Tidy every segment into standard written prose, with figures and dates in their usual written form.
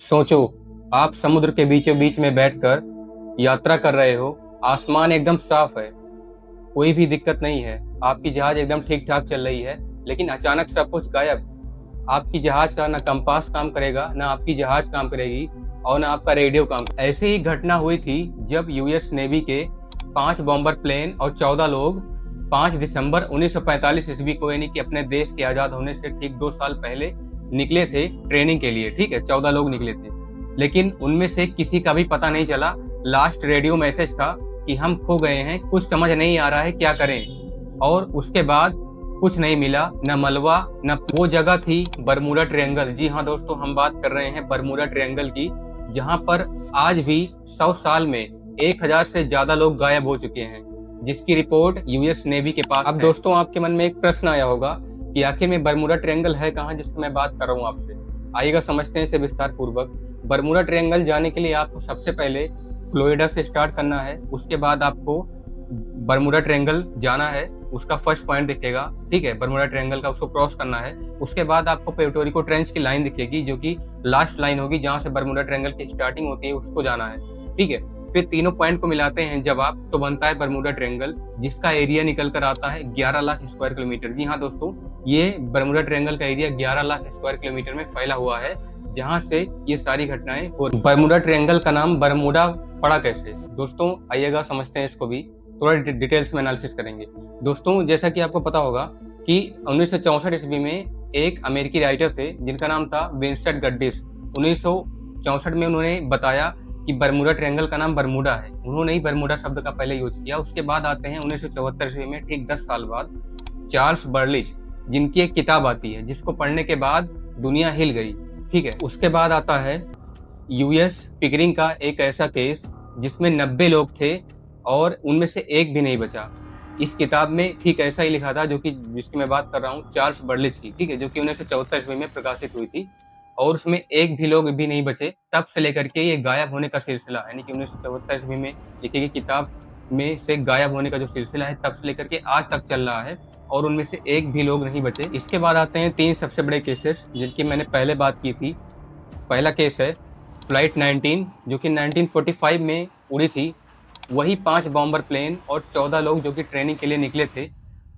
सोचो, आप समुद्र के बीचों बीच में बैठकर यात्रा कर रहे हो। आसमान एकदम साफ है, कोई भी दिक्कत नहीं है, आपकी जहाज एकदम ठीक ठाक चल रही है। लेकिन अचानक सब कुछ गायब। आपकी जहाज का ना कंपास काम करेगा, ना आपकी जहाज काम करेगी, और ना आपका रेडियो काम। ऐसे ही घटना हुई थी जब यूएस नेवी के 5 बॉम्बर प्लेन और 14 लोग 5 दिसंबर 1945 ईस्वी को, यानी कि अपने देश के आजाद होने से ठीक 2 साल पहले निकले थे ट्रेनिंग के लिए। ठीक है, 14 लोग निकले थे, लेकिन उनमें से किसी का भी पता नहीं चला। लास्ट रेडियो मैसेज था कि हम खो गए हैं, कुछ समझ नहीं आ रहा है, क्या करें। और उसके बाद कुछ नहीं मिला, न मलबा न वो जगह थी बरमूडा ट्रायंगल। जी हाँ दोस्तों, हम बात कर रहे हैं बरमूडा ट्रायंगल की, जहां पर आज भी 100 साल में 1000 से ज्यादा लोग गायब हो चुके हैं, जिसकी रिपोर्ट यूएस नेवी के पास। अब दोस्तों, आपके मन में एक प्रश्न आया होगा कि आखिर में बरमूडा ट्रायंगल है कहाँ, जिसकी मैं बात कर रहा हूँ आपसे। आइएगा समझते हैं इसे विस्तार पूर्वक। बरमूडा ट्रायंगल जाने के लिए आपको सबसे पहले फ्लोरिडा से स्टार्ट करना है। उसके बाद आपको बरमूडा ट्रायंगल जाना है, उसका फर्स्ट पॉइंट दिखेगा। ठीक है, बरमूडा ट्रायंगल का, उसको क्रॉस करना है। उसके बाद आपको प्यूर्टो ट्रेंच की लाइन दिखेगी, जो कि लास्ट लाइन होगी जहां से बरमूडा ट्रायंगल की स्टार्टिंग होती है, उसको जाना है। ठीक है, फिर तीनों पॉइंट को मिलाते हैं जब आप, तो बनता है बरमूडा ट्रायंगल, जिसका एरिया निकल कर आता है 11 लाख स्क्वायर किलोमीटर। जी हाँ दोस्तों, ये बरमूडा ट्रायंगल का एरिया 11 लाख स्क्वायर किलोमीटर में फैला हुआ है, जहां से ये सारी घटनाएं हो रही। बरमूडा ट्रायंगल का नाम बरमूडा पड़ा कैसे? दोस्तों आइएगा समझते हैं इसको भी, थोड़ा डिटेल्स में एनालिसिस करेंगे। दोस्तों, जैसा कि आपको पता होगा कि 1964 ईस्वी में एक अमेरिकी राइटर थे जिनका नाम था विंसेंट गड्डिस। 1964 में उन्होंने बताया कि बरमूडा ट्रायंगल का नाम बरमूडा है। उन्होंने ही बरमूडा शब्द का पहले यूज किया। उसके बाद आते हैं 1974 ईस्वी में, ठीक 10 साल बाद, चार्ल्स बर्लिच, जिनकी एक किताब आती है जिसको पढ़ने के बाद दुनिया हिल गई। ठीक है, उसके बाद आता है यूएस पिकरिंग का एक ऐसा केस जिसमें 90 लोग थे और उनमें से एक भी नहीं बचा। इस किताब में ठीक ऐसा ही लिखा था, जो कि जिसकी मैं बात कर रहा हूँ, चार्ल्स बर्लिच की। ठीक है, जो कि 1974 ईस्वी में प्रकाशित हुई थी, और उसमें एक भी लोग भी नहीं बचे। तब से लेकर के ये गायब होने का सिलसिला, यानी कि 1974 ईस्वी में लिखी गई किताब में से गायब होने का जो सिलसिला है, तब से लेकर के आज तक चल रहा है, और उनमें से एक भी लोग नहीं बचे। इसके बाद आते हैं 3 सबसे बड़े केसेस जिनकी मैंने पहले बात की थी। पहला केस है फ्लाइट 19, जो कि 1945 में उड़ी थी। वही 5 बॉम्बर प्लेन और 14 लोग जो कि ट्रेनिंग के लिए निकले थे,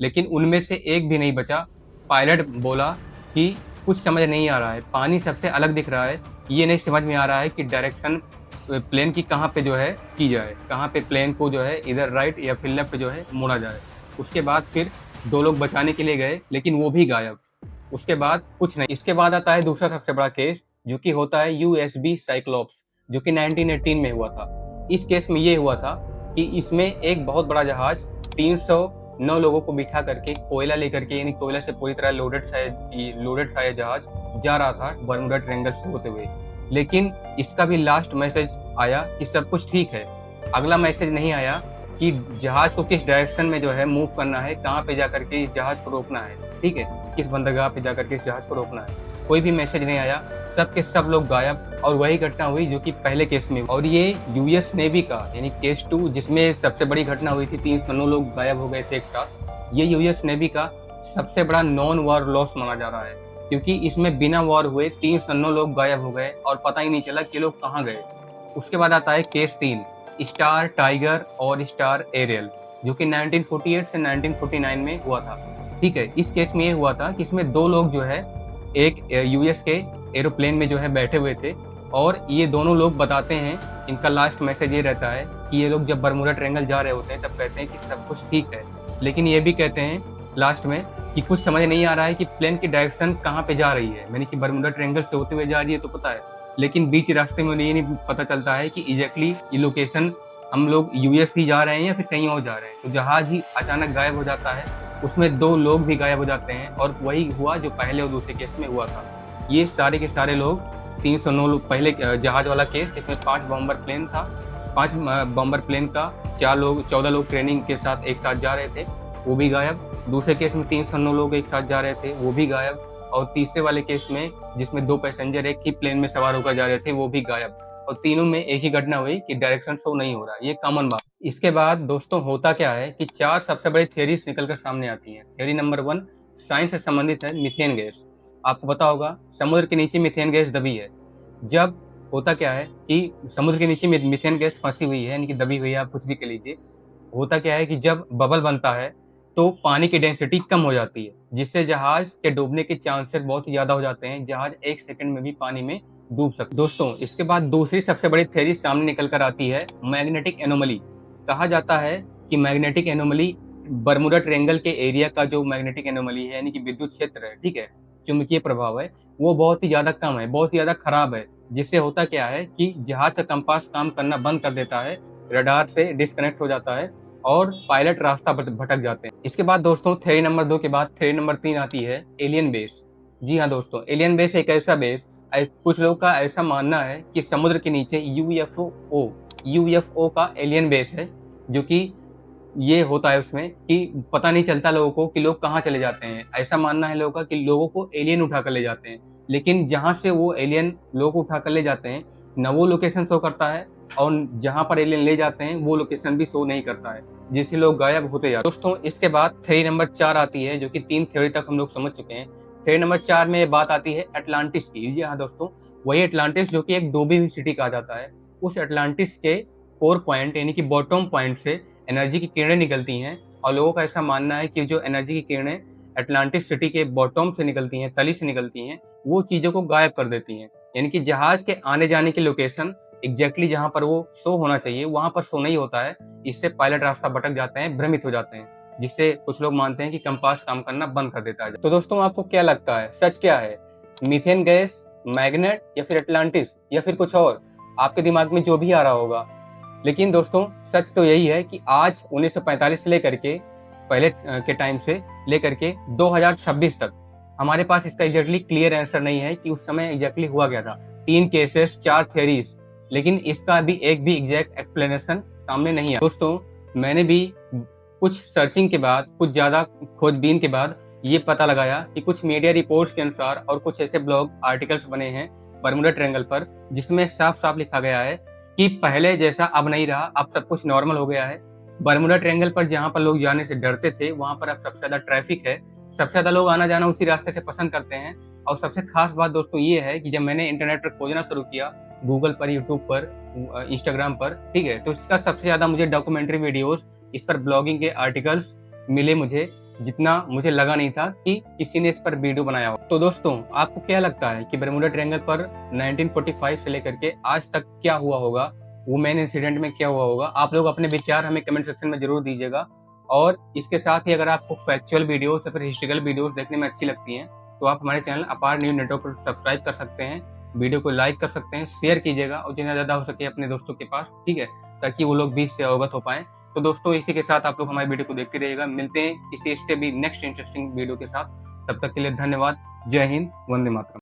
लेकिन उनमें से एक भी नहीं बचा। पायलट बोला कि कुछ समझ नहीं आ रहा है, पानी सबसे अलग दिख रहा है, ये नहीं समझ में आ रहा है कि डायरेक्शन प्लेन की कहाँ पे जो है की जाए, कहाँ पे प्लेन को जो है इधर राइट या फिर लेफ्ट जो है मोड़ा जाए। उसके बाद फिर 2 लोग बचाने के लिए गए, लेकिन वो भी गायब। उसके बाद कुछ नहीं। इसके बाद आता है दूसरा सबसे बड़ा केस, जो कि होता है यूएसबी साइक्लोप्स, जो कि 1918 में हुआ था। इस केस में ये हुआ था कि इसमें एक बहुत बड़ा जहाज 309 लोगों को बिठा करके कोयला लेकर के, यानी कोयला से पूरी तरह लोडेड था ये जहाज, जा रहा था बरमूडा ट्रायंगल से होते हुए। लेकिन इसका भी लास्ट मैसेज आया कि सब कुछ ठीक है। अगला मैसेज नहीं आया कि जहाज को किस डायरेक्शन में जो है मूव करना है, कहाँ पे जाकर के इस जहाज को रोकना है। ठीक है, किस बंदरगाह पे जाकर के इस जहाज को रोकना है, कोई भी मैसेज नहीं आया। सब के सब लोग गायब। और वही घटना हुई जो कि पहले केस में, और ये यूएस नेवी का, यानी केस 2, जिसमें सबसे बड़ी घटना हुई थी, 309 लोग गायब हो गए थे एक साथ। ये यूएस नेवी का सबसे बड़ा नॉन वॉर लॉस माना जा रहा है, क्योंकि इसमें बिना वॉर हुए 309 लोग गायब हो गए और पता ही नहीं चला कि लोग कहाँ गए। उसके बाद आता है केस 3, स्टार टाइगर और स्टार एरियल, जो कि 1948 से 1949 में हुआ था। ठीक है, इस केस में ये हुआ था कि इसमें 2 लोग जो है एक यूएस के एरोप्लेन में जो है बैठे हुए थे, और ये दोनों लोग बताते हैं, इनका लास्ट मैसेज ये रहता है कि ये लोग जब बरमूडा ट्रायंगल जा रहे होते हैं तब कहते हैं कि सब कुछ ठीक है, लेकिन ये भी कहते हैं लास्ट में कि कुछ समझ नहीं आ रहा है कि प्लेन की डायरेक्शन कहाँ पे जा रही है। मैंने कि बरमूडा ट्रायंगल से होते हुए जा रही है तो पता है, लेकिन बीच रास्ते में उन्हें ये नहीं पता चलता है कि एग्जैक्टली ये लोकेशन हम लोग यूएस ही जा रहे हैं या फिर कहीं और जा रहे हैं। तो जहाज ही अचानक गायब हो जाता है, उसमें 2 लोग भी गायब हो जाते हैं, और वही हुआ जो पहले और दूसरे केस में हुआ था। ये सारे के सारे लोग 309 लोग, पहले जहाज वाला केस जिसमें 5 बॉम्बर प्लेन था, 5 बॉम्बर प्लेन का 14 लोग ट्रेनिंग के साथ एक साथ जा रहे थे, वो भी गायब। दूसरे केस में 309 लोग एक साथ जा रहे थे, वो भी गायब। और तीसरे वाले केस में जिसमें 2 पैसेंजर एक ही प्लेन में सवार होकर जा रहे थे, वो भी गायब। और तीनों में एक ही घटना हुई कि डायरेक्शन शो नहीं हो रहा, ये कॉमन बात। इसके बाद दोस्तों होता क्या है कि 4 सबसे बड़ी थियरीज निकलकर सामने आती हैं। थियरी नंबर 1 साइंस से संबंधित है, मीथेन गैस। आपको पता होगा समुद्र के नीचे मीथेन गैस दबी है। जब होता क्या है कि समुद्र के नीचे मीथेन गैस फंसी हुई है, यानी कि दबी हुई है, आप कुछ भी कह लीजिए। होता क्या है कि जब बबल बनता है तो पानी की डेंसिटी कम हो जाती है, जिससे जहाज के डूबने के चांसेस बहुत ही ज्यादा हो जाते हैं। जहाज 1 सेकंड में भी पानी में डूब सकता है। दोस्तों, इसके बाद दूसरी सबसे बड़ी थ्योरी सामने निकल कर आती है, मैग्नेटिक एनोमली। कहा जाता है कि मैग्नेटिक एनोमली बर्मुडा ट्रायंगल के एरिया का जो मैग्नेटिक एनोमली है, यानी कि विद्युत क्षेत्र है, ठीक है, चुंबकीय प्रभाव है, वो बहुत ही ज्यादा कम है, बहुत ही ज्यादा खराब है। जिससे होता क्या है कि जहाज का कंपास काम करना बंद कर देता है, रडार से डिस्कनेक्ट हो जाता है और पायलट रास्ता भटक जाते हैं। इसके बाद दोस्तों, थ्योरी नंबर 2 के बाद थ्योरी नंबर 3 आती है, एलियन बेस। जी हाँ दोस्तों, एलियन बेस एक ऐसा बेस, कुछ लोगों का ऐसा मानना है कि समुद्र के नीचे यूएफओ का एलियन बेस है, जो कि ये होता है उसमें कि पता नहीं चलता लोगों को कि लोग कहाँ चले जाते हैं। ऐसा मानना है लोगों का कि लोगों को एलियन उठा कर ले जाते हैं, लेकिन जहाँ से वो एलियन लोगों को उठा कर ले जाते हैं, न वो लोकेशन शो करता है और जहाँ पर एलियन ले जाते हैं वो लोकेशन भी शो नहीं करता है, जिससे लोग गायब होते जाते हैं। दोस्तों, इसके बाद थ्योरी नंबर 4 आती है, जो कि 3 थ्योरी तक हम लोग समझ चुके हैं। थ्योरी नंबर 4 में बात आती है अटलांटिस की। जी हाँ दोस्तों, वही अटलांटिस जो कि एक डूबी हुई सिटी कहा जाता है। उस अटलांटिस के कोर पॉइंट यानी कि बॉटम पॉइंट से एनर्जी की किरणें निकलती हैं, और लोगों का ऐसा मानना है कि जो एनर्जी की किरणें अटलांटिस सिटी के बॉटम से निकलती हैं, तली से निकलती हैं, वो चीजों को गायब कर देती हैं। यानी कि जहाज के आने जाने की लोकेशन एग्जैक्टली जहां पर वो शो होना चाहिए वहां पर शो नहीं होता है। इससे पायलट रास्ता भटक जाते हैं, भ्रमित हो जाते हैं, जिससे कुछ लोग मानते हैं कि कंपास काम करना बंद कर देता है। तो दोस्तों, आपको क्या लगता है, सच क्या है? मीथेन गैस, मैग्नेट, या फिर अटलांटिस, या फिर कुछ और? आपके दिमाग में जो भी आ रहा होगा। लेकिन दोस्तों, सच तो यही है कि आज 1945 से लेकर के पहले के टाइम से लेकर के 2026 तक हमारे पास इसका एग्जैक्टली क्लियर आंसर नहीं है कि उस समय एग्जैक्टली हुआ क्या था। 3 केसेस, 4 थ्योरीज, लेकिन इसका भी एक भी एग्जैक्ट एक्सप्लेनेशन सामने नहीं आया। दोस्तों, मैंने भी कुछ सर्चिंग के बाद, कुछ ज्यादा खोजबीन के बाद ये पता लगाया कि कुछ मीडिया रिपोर्ट्स के अनुसार और कुछ ऐसे ब्लॉग आर्टिकल्स बने हैं बर्मुडा ट्रायंगल पर, जिसमें साफ साफ लिखा गया है कि पहले जैसा अब नहीं रहा, अब सब कुछ नॉर्मल हो गया है। बर्मुडा ट्रायंगल पर जहां पर लोग जाने से डरते थे, वहां पर अब सबसे ज्यादा ट्रैफिक है, सबसे ज्यादा लोग आना जाना उसी रास्ते से पसंद करते हैं। और सबसे खास बात दोस्तों ये है कि जब मैंने इंटरनेट पर खोजना शुरू किया, गूगल पर, यूट्यूब पर, इंस्टाग्राम पर, ठीक है, तो इसका सबसे ज्यादा मुझे डॉक्यूमेंट्री वीडियोस, इस पर ब्लॉगिंग के आर्टिकल्स मिले मुझे, जितना मुझे लगा नहीं था कि किसी ने इस पर वीडियो बनाया हो। तो दोस्तों, आपको क्या लगता है कि बर्मुडा ट्रायंगल पर 1945 से लेकर के आज तक क्या हुआ होगा, वो मेन इंसिडेंट में क्या हुआ होगा? आप लोग अपने विचार हमें कमेंट सेक्शन में जरूर दीजिएगा। और इसके साथ ही अगर आपको फैक्चुअल वीडियोस या फिर हिस्ट्रिकल वीडियोस देखने में अच्छी लगती हैं, तो आप हमारे चैनल अपार न्यूज नेटवर्क पर सब्सक्राइब कर सकते हैं, वीडियो को लाइक कर सकते हैं, शेयर कीजिएगा और जितना ज्यादा हो सके अपने दोस्तों के पास, ठीक है, ताकि वो लोग भी इससे अवगत हो पाए। तो दोस्तों, इसी के साथ आप लोग हमारी वीडियो को देखते रहिएगा। मिलते हैं इसी स्टे भी नेक्स्ट इंटरेस्टिंग वीडियो के साथ। तब तक के लिए धन्यवाद। जय हिंद, वंदे मातरम।